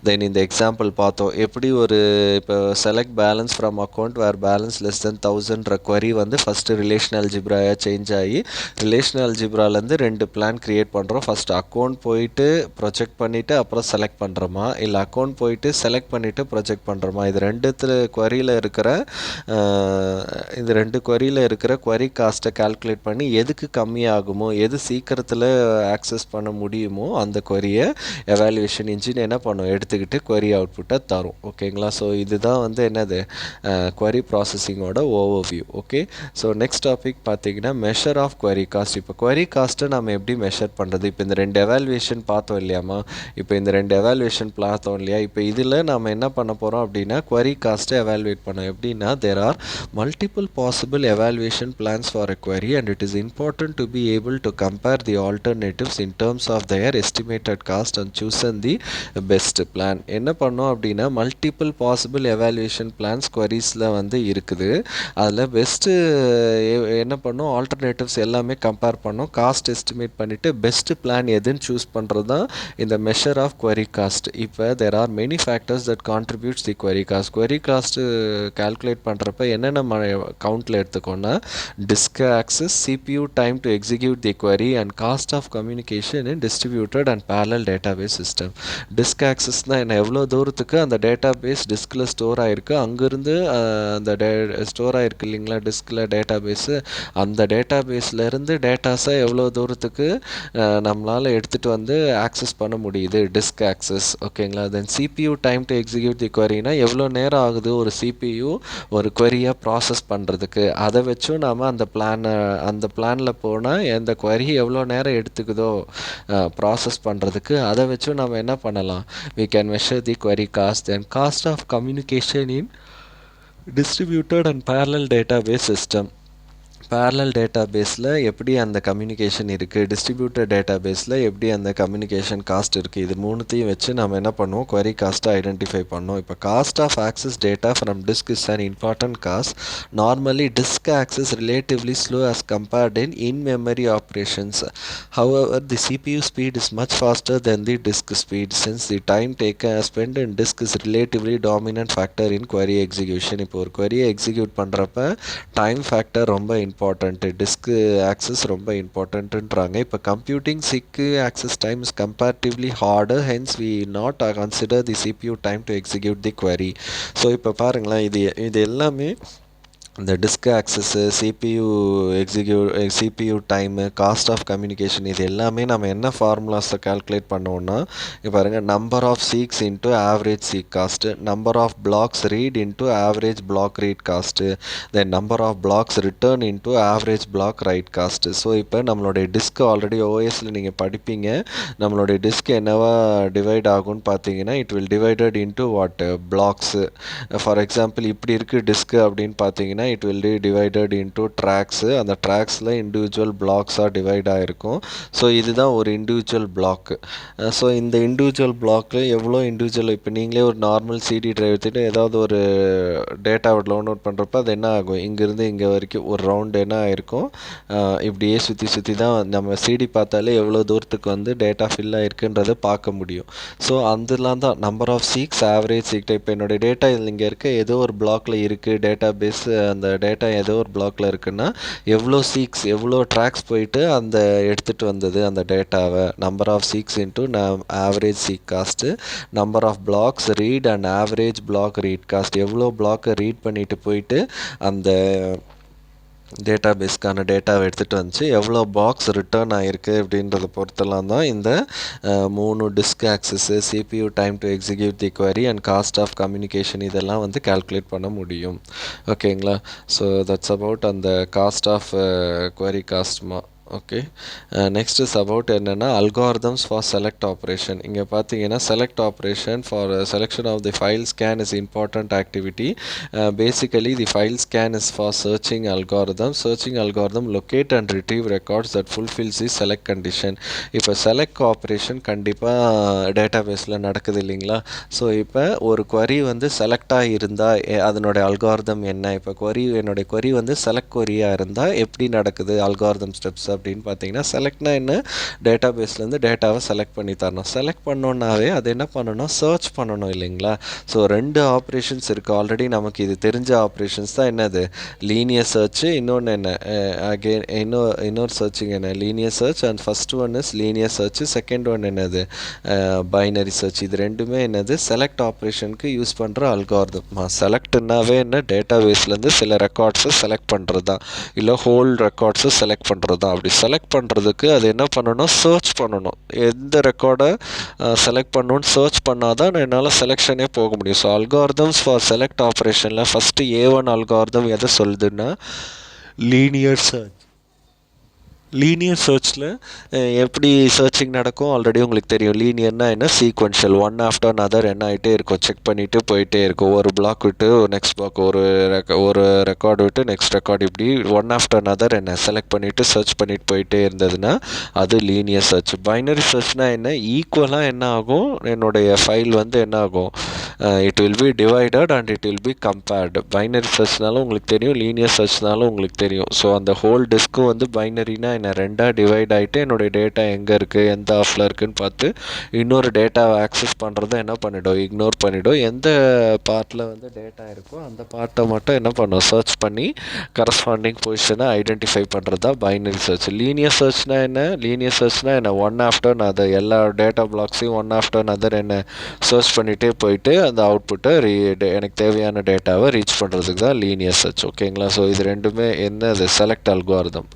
Speaker 1: தென் இந்த எக்ஸாம்பிள் பார்த்தோம். எப்படி ஒரு இப்போ select balance from account where balance less than 1000 query வந்து ஃபஸ்ட்டு ரிலேஷனல் அல்ஜிப்ராயாக சேஞ்ச் ஆகி ரிலேஷனல் அல்ஜிப்ராலேருந்து ரெண்டு பிளான் க்ரியேட் பண்ணுறோம். ஃபஸ்ட்டு அக்கௌண்ட் போயிட்டு ப்ரொஜெக்ட் பண்ணிவிட்டு அப்புறம் செலக்ட் பண்ணுறோமா, இல்லை அக்கௌண்ட் போயிட்டு செலக்ட் பண்ணிவிட்டு ப்ரொஜெக்ட் பண்ணுறோமா. இது ரெண்டுத்தில் queryயில் இருக்கிற query காஸ்ட்டை கால்குலேட் பண்ணி எதுக்கு கம்மியாகுமோ, எது சீக்கிரத்தில் ஆக்சஸ் பண்ண முடியுமோ அந்த query-யை எவாலுவேஷன் இன்ஜின் என்ன பண்ணும், எடுத்துக்கிட்டு query அவுட்புட்டை தரும். ஓகேங்களா? ஸோ இதுதான் வந்து என்னது query ப்ராசஸிங்கோட overview. Okay, so next topic பார்த்தீங்கன்னா மெஷர் ஆஃப் query காஸ்ட். இப்போ query காஸ்ட்டை நம்ம எப்படி மெஷர் பண்ணுறது? இப்போ இந்த ரெண்டு எவாலுவேஷன் பார்த்தோம் இல்லையாம்மா, இப்போ இந்த ரெண்டு எவாலுவேஷன் பார்த்தோம் இல்லையா, இப்போ இதில் நம்ம என்ன பண்ண போகிறோம் அப்படின்னா query காஸ்ட்டை எவாலுவேட் பண்ணோம். எப்படின்னா, there are multiple possible evaluation plans for a query and it is important to be able to compare the alternatives in terms of their estimated cost and chosen the best plan. என்ன பண்ணோம் அப்படின்னா, multiple possible evaluation plans queriesல வந்து இருக்குது. அதில் best என்ன பண்ணோம், alternatives எல்லாமே compare பண்ணோம், காஸ்ட் எஸ்டிமேட் பண்ணிவிட்டு பெஸ்ட்டு பிளான் எதுன்னு சூஸ் பண்ணுறது தான் இந்த மெஷர் ஆஃப் query காஸ்ட். இப்போ there are many factors that contributes the query cost. query cost calculate பண்ணுறப்ப என்னென்ன கவுண்டில் எடுத்துக்கோன்னா, disk access, CPU time to execute the query and cost of communication in distributed and and parallel database system. Disk accessனா என்ன, எவ்வளோ தூரத்துக்கு அந்த database டிஸ்கில் store ஆகிருக்கு, அங்கேருந்து அந்த ஸ்டோர் ஆகிருக்கு இல்லைங்களா டிஸ்கில் டேட்டாபேஸு, அந்த டேட்டாபேஸ்லேருந்து டேட்டாஸை எவ்வளோ தூரத்துக்கு நம்மளால் எடுத்துகிட்டு வந்து ஆக்சஸ் பண்ண முடியுது, டிஸ்க் ஆக்சஸ். ஓகேங்களா. Then CPU time to execute the queryனா எவ்வளோ நேரம் ஆகுது ஒரு CPU ஒரு queryயை ப்ராசஸ் பண்ணுறதுக்கு, அதை வச்சும் நாம் அந்த பிளானில் போனால் எந்த query எவ்வளோ நேரம் எடுத்துக்குதோ ப்ராசஸ் பண்ணுறதுக்கு, அதை வச்சும் நம்ம என்ன பண்ணலாம், we can measure the query cost. Then cost of communication in distributed and parallel database system. parallel டேட்டாபேஸில் எப்படி அந்த கம்யூனிகேஷன் இருக்குது, டிஸ்ட்ரிபியூட்டட் டேட்டாபேஸில் எப்படி அந்த கம்யூனிகேஷன் காஸ்ட் இருக்குது, இது மூணுத்தையும் வச்சு நம்ம என்ன பண்ணுவோம், query காஸ்ட்டை ஐடென்டிஃபை பண்ணோம். இப்போ cost of access data from disk is an important cost. Normally disk access relatively slow as compared in memory operations. However, the CPU speed is much faster than the disk speed since the time taken spent in disk is relatively dominant factor in query execution. இப்போ ஒரு query execute பண்ணுறப்ப time factor ரொம்ப important, disk access ரொம்ப இம்பார்ட்டன்ட்ன்றாங்க. இப்போ computing seek access time is comparatively harder, hence we not consider the CPU time to execute the query. So இப்போ பாருங்களேன், இது எல்லாமே இந்த disk access, CPU time, cost of communication, இது எல்லாமே நம்ம என்ன ஃபார்முலாஸை கால்குலேட் பண்ணோன்னா, இப்போ பாருங்கள், number of seeks into average seek cost, number of blocks read into average block read cost, then number of blocks return into average block write cost. So இப்போ நம்மளுடைய டிஸ்க் ஆல்ரெடி ஓஎஸில் நீங்கள் படிப்பீங்க, நம்மளுடைய டிஸ்க் என்னவா divide ஆகும்னு பார்த்தீங்கன்னா, it will divided into what blocks. For example இப்படி இருக்குது டிஸ்க்கு அப்படின்னு பார்த்தீங்கன்னா, it will be divided into tracks. அந்த ட்ராக்ஸில் இண்டிவிஜுவல் பிளாக்ஸாக டிவைட் ஆகிருக்கும். ஸோ இதுதான் ஒரு இண்டிவிஜுவல் பிளாக். ஸோ இந்த இண்டிவிஜுவல் பிளாக்கில் எவ்வளோ இண்டிவிஜுவல், இப்போ நீங்களே ஒரு நார்மல் சிடி ட்ரைவ் எடுத்துகிட்டு ஏதாவது ஒரு டேட்டாவை டவுன்லோட் பண்ணுறப்ப அது என்ன ஆகும், இங்கேருந்து இங்கே வரைக்கும் ஒரு ரவுண்டு என்ன ஆகிருக்கும், இப்படியே சுற்றி தான் நம்ம சிடி பார்த்தாலே எவ்வளோ தூரத்துக்கு வந்து டேட்டா ஃபில் ஆகிருக்குன்றதை பார்க்க முடியும். ஸோ அதெல்லாம் தான் number of seeks, average seek. இப்போ என்னுடைய டேட்டா இங்கே இருக்க ஏதோ ஒரு பிளாக்கில் இருக்குது, டேட்டா பேஸ் அந்த டேட்டா ஏதோ ஒரு பிளாக்ல இருக்குன்னா எவ்வளோ சீக்ஸ், எவ்வளோ ட்ராக்ஸ் போயிட்டு அந்த எடுத்துகிட்டு வந்தது அந்த டேட்டாவை, number of seeks into average seek cost, number of blocks read and average block read cost, எவ்வளோ பிளாக்கை ரீட் பண்ணிட்டு போயிட்டு அந்த டேட்டாபேஸ்க்கான டேட்டாவை எடுத்துகிட்டு வந்துச்சு, எவ்வளோ பாக்ஸ் ரிட்டர்ன் ஆகிருக்கு அப்படின்றத பொறுத்தெல்லாம் தான் இந்த 3 disk access, CPU time to execute the query and cost of communication இதெல்லாம் வந்து கால்குலேட் பண்ண முடியும். ஓகேங்களா. ஸோ தட்ஸ் அபவுட் அந்த காஸ்ட் ஆஃப் query காஸ்ட்மா. ஓகே. நெக்ஸ்ட் இஸ் அபவுட் என்னென்னா அல்காரிதம்ஸ் ஃபார் செலக்ட் ஆப்ரேஷன். இங்கே பார்த்தீங்கன்னா select operation for selection of the file scan is important activity. Basically the file scan is for searching algorithm locate and retrieve records that fulfills the select condition. இப்போ select operation கண்டிப்பாக டேட்டாபேஸில் நடக்குது இல்லைங்களா. So இப்போ ஒரு query வந்து செலக்டாக இருந்தால் அதனுடைய அல்காரிதம் என்ன, இப்போ என்னுடைய query வந்து செலக்ட் queryயாக இருந்தால் எப்படி நடக்குது அல்காரிதம் ஸ்டெப்ஸ் அப்படின்னு பார்த்தீங்கன்னா, செலக்ட்னா என்ன, டேட்டாபேஸ்லேருந்து டேட்டாவை செலக்ட் பண்ணி தரணும். செலக்ட் பண்ணோன்னாவே அது என்ன பண்ணணும், சர்ச் பண்ணணும் இல்லைங்களா. ஸோ 2 ஆப்ரேஷன்ஸ் இருக்குது ஆல்ரெடி நமக்கு, இது தெரிஞ்ச ஆப்ரேஷன்ஸ் தான். என்னது, லீனியர் சர்ச்சு, இன்னொன்று என்ன அகெயின் இன்னொரு சர்ச்சிங் என்ன, linear search, and first one is linear search, second one என்னது பைனரி சர்ச். இது ரெண்டுமே என்னது செலக்ட் ஆப்ரேஷனுக்கு யூஸ் பண்ணுற அல்காரிதம். செலக்ட்னாவே என்ன, டேட்டாபேஸ்லேருந்து சில ரெக்கார்ட்ஸை செலக்ட் பண்ணுறது தான், இல்லை ஹோல் ரெக்கார்ட்ஸை செலக்ட் பண்ணுறது தான். அப்படி செலக்ட் பண்ணுறதுக்கு அது என்ன பண்ணணும், சர்ச் பண்ணணும். எந்த ரெக்கார்டை செலக்ட் பண்ணணும்னு சர்ச் பண்ணால் தான் என்னால் செலெக்ஷனே போக முடியும். ஸோ அல்காரிதம்ஸ் ஃபார் செலக்ட் ஆப்ரேஷனில் ஃபஸ்ட்டு A1 அல்காரிதம் எதை சொல்லுதுன்னா லீனியர் சர்ச். லீனியர் சர்ச்சில் எப்படி சர்ச்சிங் நடக்கும் ஆல்ரெடி உங்களுக்கு தெரியும். லீனியர்னால் என்ன, சீக்வென்ஷியல், ஒன் ஆஃப்டர் another என்ன ஆகிட்டே இருக்கும், செக் பண்ணிவிட்டு போயிட்டே இருக்கும். ஒரு பிளாக் விட்டு நெக்ஸ்ட் பிளாக், ஒரு ரெக்கார்டு விட்டு நெக்ஸ்ட் ரெக்கார்டு, இப்படி ஒன் ஆஃப்டர் another என்ன செலக்ட் பண்ணிவிட்டு சர்ச் பண்ணிட்டு போயிட்டே இருந்ததுன்னா அது லீனியர் சர்ச். பைனரி சர்ச்னால் என்ன, ஈக்குவலாக என்ன ஆகும், என்னுடைய ஃபைல் வந்து என்ன ஆகும், it will be divided and it will be compared. Binary சர்ச்னாலும் உங்களுக்கு தெரியும், லீனியர் சர்ச்னாலும் உங்களுக்கு தெரியும். ஸோ அந்த ஹோல் டிஸ்க்கும் வந்து பைனரினா என்ன, ரெண்டாக டிவைட் ஆகிட்டு என்னுடைய டேட்டா எங்கே இருக்குது, எந்த ஆஃபில் இருக்குதுன்னு பார்த்து இன்னொரு டேட்டாவை ஆக்சஸ் பண்ணுறதை என்ன பண்ணிவிடும், இக்னோர் பண்ணிவிடும். எந்த பார்ட்டில் வந்து டேட்டா இருக்கோ அந்த பார்ட்டை மட்டும் என்ன பண்ணும், சர்ச் பண்ணி கரஸ்பாண்டிங் பொசிஷனை ஐடென்டிஃபை பண்ணுறது தான் பைனரி சர்ச். லீனியர் சர்ச்னா என்ன, லீனியர் சர்ச்னா என்ன, ஒன் ஆஃப்டர் அதர், எல்லா டேட்டா பிளாக்ஸையும் ஒன் ஆஃப்டர் அதர் என்ன சர்ச் பண்ணிகிட்டே போயிட்டு அந்த அவுட்புட்டை எனக்கு தேவையான டேட்டாவை ரீச் பண்ணுறதுக்கு தான் லீனியர் சர்ச். ஓகேங்களா? ஸோ இது ரெண்டுமே என்ன, அது select algorithm.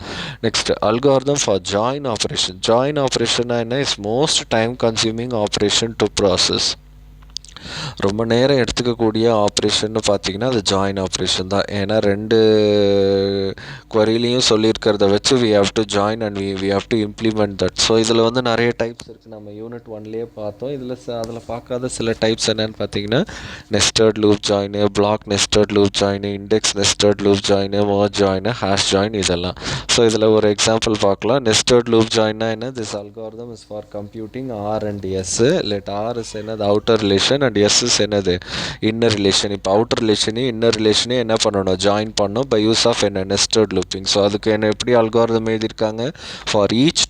Speaker 1: Next algorithm for join operation. Join ஆப்ரேஷன்னா என்ன, is most time consuming operation to process. ரொம்ப நேரம் எடுத்துக்கக்கூடிய ஆப்ரேஷன் பார்த்தீங்கன்னா அது ஜாயின் ஆப்ரேஷன் தான். ஏன்னா ரெண்டு குவரிலையும் சொல்லியிருக்கிறத வச்சு we have to join and we have to implement that. So இதில் வந்து நிறைய டைப்ஸ் இருக்குது, நம்ம யூனிட் 1லேயே பார்த்தோம். அதில் பார்க்காத சில டைப்ஸ் என்னென்னு பார்த்தீங்கன்னா nested loop join, block nested loop join, index nested loop join, merge join, hash join, இதெல்லாம். ஸோ இதில் ஒரு எக்ஸாம்பிள் பார்க்கலாம். நெஸ்டட் லூப் ஜாயின்னா என்ன, this algorithm is for computing R and S. Let R is என்னது, outer relation, and S is என்னது, inner relation. இப்போ outer ரிலேஷனையும் இன்னர் ரிலேஷனையும் என்ன பண்ணணும், ஜாயின் பண்ணணும் பை யூஸ் ஆஃப் என்ன, நெஸ்டட் லூப்பிங். ஸோ அதுக்கு என்ன எப்படி அல்காரிதம் எழுதியிருக்காங்க, for each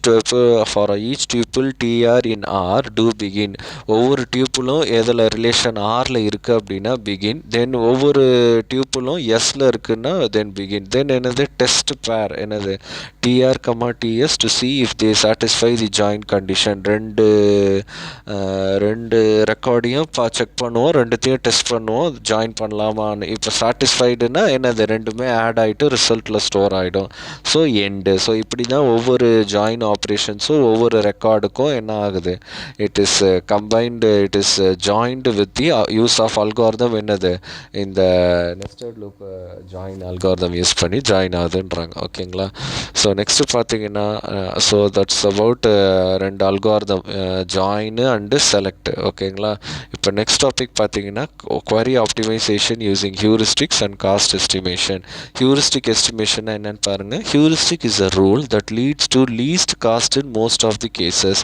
Speaker 1: tuple TR in R do begin. ஒவ்வொரு டியூப்பிளும் எதில் ரிலேஷன் ஆரில் இருக்குது அப்படின்னா பிகின். தென் ஒவ்வொரு டியூப்பிளும் எஸ்ல இருக்குன்னா தென் பிகின். தென் என்னது, டெஸ்ட் பேர் என்னது, TR comma TS to see if they satisfy the join condition. ரெண்டு ரெக்கார்டையும் செக் பண்ணுவோம், ரெண்டுத்தையும் டெஸ்ட் பண்ணுவோம், ஜாயின் பண்ணலாமான்னு. இப்போ சாட்டிஸ்ஃபைடுனா என்னது, ரெண்டுமே ஆட் ஆகிட்டு ரிசல்ட்டில் ஸ்டோர் ஆகிடும். So end. ஸோ இப்படி தான் ஒவ்வொரு ஜாயின் ஆப்ரேஷன்ஸும் ஒவ்வொரு ரெக்கார்டுக்கும் என்ன ஆகுது, it is combined, it is joined with the use of algorithm என்னது, இந்த nested loop join algorithm use பண்ணி ஜாயின் ஆகுதுன்றாங்க. ஓகேங்களா? ஸோ நெக்ஸ்ட்டு பார்த்தீங்கன்னா ஸோ தட்ஸ் அபவுட் ரெண்டு அல்காரிதம், ஜாயின் அண்டு செலக்ட். ஓகேங்களா? இப்போ நெக்ஸ்ட் டாபிக் பார்த்தீங்கன்னா query optimization using heuristics and cost estimation. Heuristic estimation என்னன்னு பாருங்க. Heuristic is a rule that leads to least cost in most of the cases.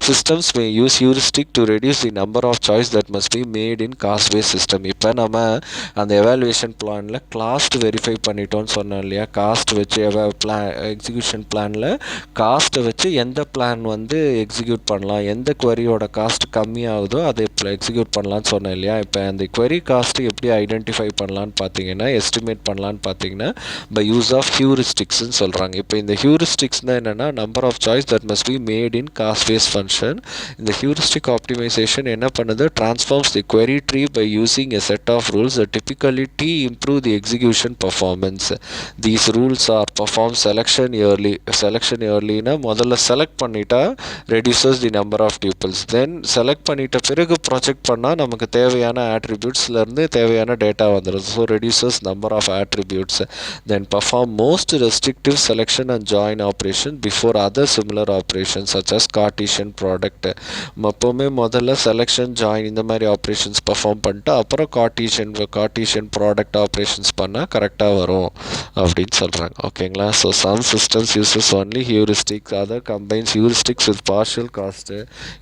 Speaker 1: Systems may use heuristic to reduce the number of choice that must be made in cost-based system. இப்போ நம்ம அந்த evaluation planல cost verify பண்ணிட்டோம்னு சொன்னோம் இல்லையா, cost வச்சு execution பிளானில் காஸ்ட்டை வச்சு எந்த பிளான் வந்து எக்ஸிக்யூட் பண்ணலாம், எந்த குவரியோட காஸ்ட் கம்மியாகுதோ அதை எக்ஸிக்யூட் பண்ணலான்னு சொன்னேன் இல்லையா. இப்போ அந்த query காஸ்ட்டு எப்படி ஐடென்டிஃபை பண்ணலான்னு பார்த்தீங்கன்னா, எஸ்டிமேட் பண்ணலான்னு பார்த்தீங்கன்னா பை யூஸ் ஆஃப் ஹியூரிஸ்டிக்ஸ்ன்னு சொல்கிறாங்க. இப்போ இந்த ஹியூரிஸ்டிக்ஸ்னால் என்னென்னா, number of choice that must be made in cost base function. இந்த ஹியூரிஸ்டிக் ஆப்டிமைசேஷன் என்ன பண்ணுது, transforms the query tree by using a set of rules that typically improve the execution performance. These rules are perform selection early. Selection earlyனா முதல்ல select பண்ணிட்டா reduces the number of tuples. Then select பண்ணிட்ட பிறகு project பண்ணால் நமக்கு தேவையான ஆட்ரிபியூட்ஸ்லேருந்து தேவையான data வந்துடும். So reduces number of attributes. Then perform most restrictive selection and join operation before other similar operation such as Cartesian product. எப்போவுமே முதல்ல செலெக்ஷன், ஜாயின் இந்த மாதிரி ஆப்ரேஷன்ஸ் பர்ஃபார்ம் பண்ணிட்டு அப்புறம் கார்டீஷியன் ப்ராடக்ட் ஆப்ரேஷன்ஸ் பண்ணால் கரெக்டாக வரும் அப்படின்னு சொல்கிறாங்க. ஓகேங்களா? So some systems uses only heuristics, other combines heuristics with partial cost.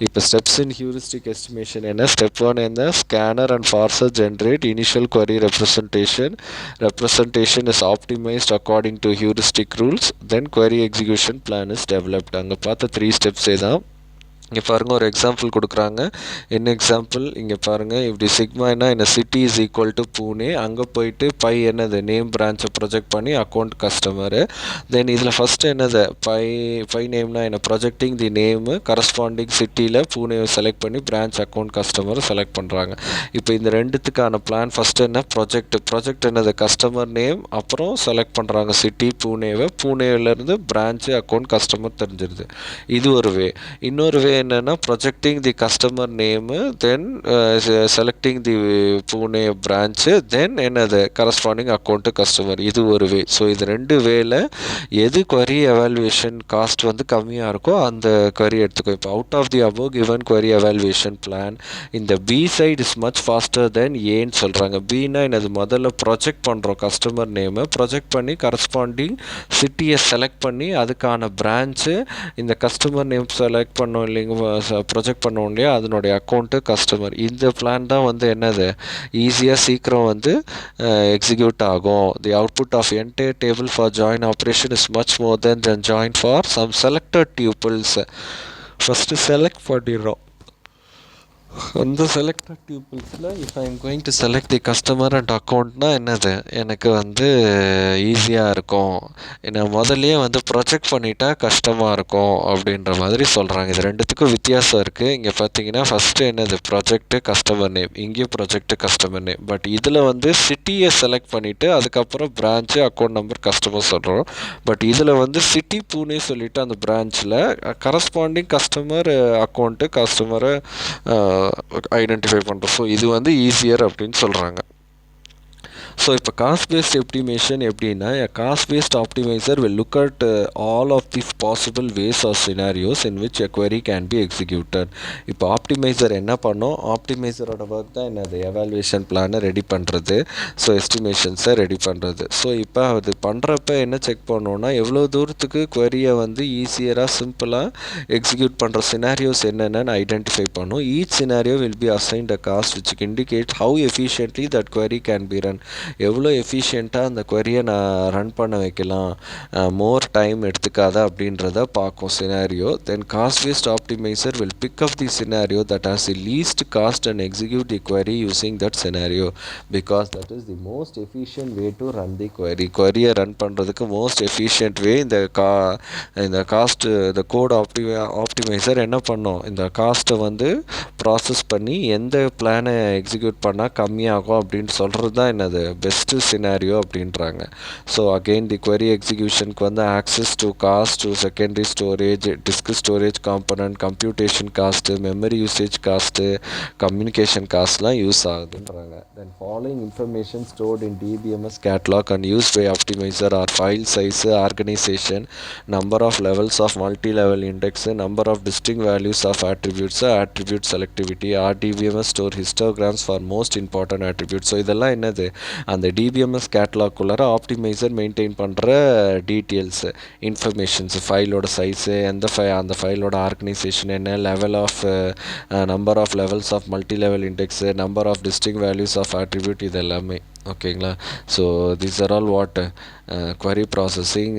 Speaker 1: இப்போ ஸ்டெப்ஸ் இன் ஹியூரிஸ்டிக் estimation என்ன, ஸ்டெப் 1 என்ன, scanner and parser generate initial query representation is optimized according to heuristic rules, then query execution plan is developed. அங்கே பார்த்த 3 ஸ்டெப்ஸே தான். இங்கே பாருங்கள், ஒரு example கொடுக்குறாங்க. என்ன எக்ஸாம்பிள் இங்கே பாருங்கள். இப்படி சிக்மானா என்ன, city is equal to Pune. அங்கே போயிட்டு பை என்னது, நேம் பிரான்ச்சை ப்ரொஜெக்ட் பண்ணி அக்கௌண்ட் கஸ்டமரு. தென் இதில் ஃபஸ்ட்டு என்னது, பை நேம்னா என்ன, ப்ரொஜெக்டிங் தி நேமு கரஸ்பாண்டிங் சிட்டியில் பூனேவை செலக்ட் பண்ணி பிரான்ச் அக்கௌண்ட் கஸ்டமரை செலக்ட் பண்ணுறாங்க. இப்போ இந்த ரெண்டுத்துக்கான பிளான் ஃபஸ்ட்டு என்ன, ப்ரொஜெக்ட் என்னது, கஸ்டமர் நேம், அப்புறம் செலக்ட் பண்ணுறாங்க சிட்டி பூனேவிலேருந்து பிரான்ச்சு அக்கௌண்ட் கஸ்டமர் தெரிஞ்சிருது. இது ஒரு வே. இன்னொரு வே என்னென்னா, projecting the customer name, then selecting the Pune branch, then என்னது கரஸ்பாண்டிங் அக்கௌண்ட்டு கஸ்டமர். இது ஒரு வே. ஸோ இது ரெண்டு வேல எது query evaluation காஸ்ட் வந்து கம்மியாக இருக்கோ அந்த query எடுத்துக்கோ. இப்போ out of the above given query evaluation plan இந்த B side is much faster than ஏன்னு சொல்கிறாங்க. பின்னா என்னது, முதல்ல ப்ரொஜெக்ட் பண்ணுறோம் கஸ்டமர் நேமை, ப்ரொஜெக்ட் பண்ணி கரஸ்பாண்டிங் சிட்டியை செலக்ட் பண்ணி அதுக்கான பிரான்ச்சு, இந்த கஸ்டமர் நேம் செலக்ட் பண்ணோம் இல்லைங்களா, நீங்கள் ப்ரொஜெக்ட் பண்ண இல்லையா அதனுடைய அக்கௌண்ட்டு கஸ்டமர். இந்த பிளான் தான் வந்து என்னது ஈஸியாக சீக்கிரம் வந்து எக்ஸிக்யூட் ஆகும். The output of entire table for join operation is much more than join for some selected tuples. First select பண்ணிடுறோம். அந்த செலக்டட் டியூபிள்ஸில் if I am going to select the customer and அக்கௌண்ட்னா என்னது எனக்கு வந்து ஈஸியாக இருக்கும். நான் முதல்லையே வந்து ப்ரொஜெக்ட் பண்ணிட்டா கஷ்டமாக இருக்கும் அப்படின்ற மாதிரி சொல்கிறாங்க. இது ரெண்டுத்துக்கும் வித்தியாசம் இருக்குது. இங்கே பார்த்தீங்கன்னா ஃபஸ்ட்டு என்னது ப்ரொஜெக்ட்டு கஸ்டமர் நேம், இங்கேயும் ப்ரொஜெக்ட்டு கஸ்டமர் நேம். பட் இதில் வந்து சிட்டியை செலக்ட் பண்ணிவிட்டு அதுக்கப்புறம் பிரான்ச்சு அக்கௌண்ட் நம்பர் கஸ்டமர் சொல்கிறோம். பட் இதில் வந்து சிட்டி பூனே சொல்லிவிட்டு அந்த பிரான்ச்சில் கரஸ்பாண்டிங் கஸ்டமர் அக்கௌண்ட்டு கஸ்டமரை ஐடென்டிஃபை பண்ணுறோம். ஸோ இது வந்து ஈஸியர் அப்படின்னு சொல்கிறாங்க. ஸோ இப்போ காஸ்ட் பேஸ்ட் எப்டிமேஷன் எப்படின்னா cost based optimizer will look at all of this possible ways or scenarios in which a query can be executed. இப்போ ஆப்டிமைசர் என்ன பண்ணோம், ஆப்டிமைசரோட ஒர்க் தான் என்னது எவாலுவேஷன் பிளானை ரெடி பண்ணுறது, ஸோ எஸ்டிமேஷன்ஸை ரெடி பண்ணுறது. ஸோ இப்போ அது பண்ணுறப்ப என்ன செக் பண்ணோன்னா எவ்வளோ தூரத்துக்கு queryயை வந்து ஈஸியராக சிம்பிளாக எக்ஸிக்யூட் பண்ணுற சினாரியோஸ் என்னென்னு ஐடென்டிஃபை பண்ணும். Each scenario will be assigned a cost which indicate how efficiently that query can B run. எவ்வளோ எஃபிஷியண்ட்டாக அந்த queryயை நான் ரன் பண்ண வைக்கலாம், மோர் டைம் எடுத்துக்காத அப்படின்றத பார்க்கும் scenario. Then cost based optimizer will pick up the scenario that has the least cost and execute the query using that scenario because that is the most efficient way to run the queryயை run பண்ணுறதுக்கு most efficient way இந்த cost இந்த code optimizer என்ன பண்ணோம், இந்த காஸ்ட்டை வந்து process பண்ணி எந்த பிளானை எக்ஸிக்யூட் பண்ணால் கம்மியாகும் அப்படின்னு சொல்கிறது தான் என்னது பெஸ்ட்டு சினாரியோ அப்படின்றாங்க. ஸோ அகெயின் தி query எக்ஸிக்யூஷனுக்கு வந்து access to cost, to secondary storage, disk storage component, computation cost, memory usage cost, communication காஸ்ட்லாம் யூஸ் ஆகுதுன்றாங்க. Then following information stored in DBMS catalog and use by optimizer are file size, organization, number of levels of multi level index, number of distinct values of attributes, attribute selectivity, DBMS store histograms for most important attribute. So இதெல்லாம் என்னது அந்த DBMS கேட்லாக்குள்ளார optimizer maintain பண்ணுற details, informations, ஃபைலோட size, அந்த ஃபைலோட organization என்ன, level of number of levels of multi level index, number of distinct values of attribute, இது எல்லாமே ஓகேங்களா. So these are all what query processing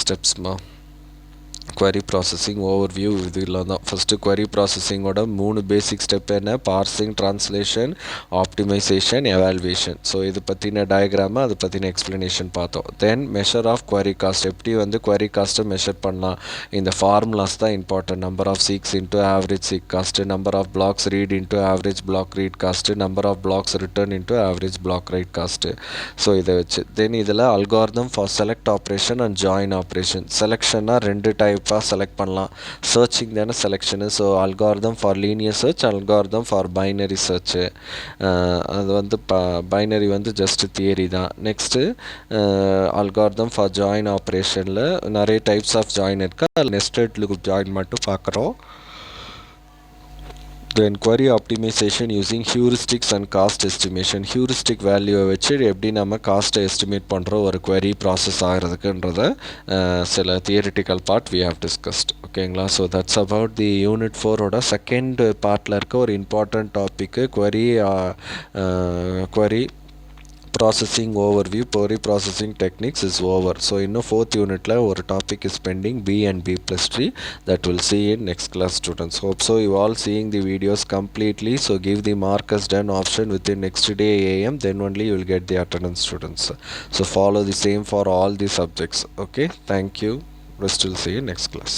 Speaker 1: ஸ்டெப்ஸ்மா. query ப்ராசஸிங் ஓவர்வியூ இதெல்லாம் தான். ஃபஸ்ட்டு query ப்ராசஸிங்கோட 3 பேசிக் ஸ்டெப் என்ன, parsing, translation, optimization, evaluation. So இது பற்றின டயக்ராமு, அது பற்றின எக்ஸ்ப்ளனேஷன் பார்த்தோம். Then measure of query cost, எப்படி வந்து query காஸ்ட்டை மெஷர் பண்ணலாம், இந்த ஃபார்முலாஸ் தான் important. Number of seeks into average seek cost, number of blocks read into average block read cost, number of blocks return into average block write cost. So இதை வச்சு then இதில் algorithm for select operation and join operation. செலெக்ஷன்னா 2 டைப்பாக select பண்ணலாம். Searching தானே selection. So algorithm for linear search, algorithm for binary search. அது வந்து binary வந்து ஜஸ்ட் தியரி தான். நெக்ஸ்ட்டு அல்காரிதம் ஃபார் ஜாயின் ஆப்ரேஷனில் நிறைய டைப்ஸ் ஆஃப் ஜாயின் இருக்குது. அதில் நெஸ்டட் லூப் ஜாயின் மட்டும் பார்க்குறோம். தென் query optimization using heuristics and cost estimation. heuristic வேல்யூவை வச்சு எப்படி நம்ம காஸ்ட்டை எஸ்டிமேட் பண்ணுறோம் ஒரு query ப்ராசஸ் ஆகிறதுக்குன்றத சில theoretical part we have discussed. ஓகேங்களா. So that's about the unit 4ஓட செகண்ட் பார்ட்டில் இருக்க ஒரு important topic query processing overview, query processing techniques is over. So in 4th unit la or topic is pending, B and B+3, that will see in next class students. Hope so you all seeing the videos completely. So give the mark as done option within next day AM, then only you will get the attendance students. So follow the same for all the subjects. Okay, thank you. Rest will see you next class.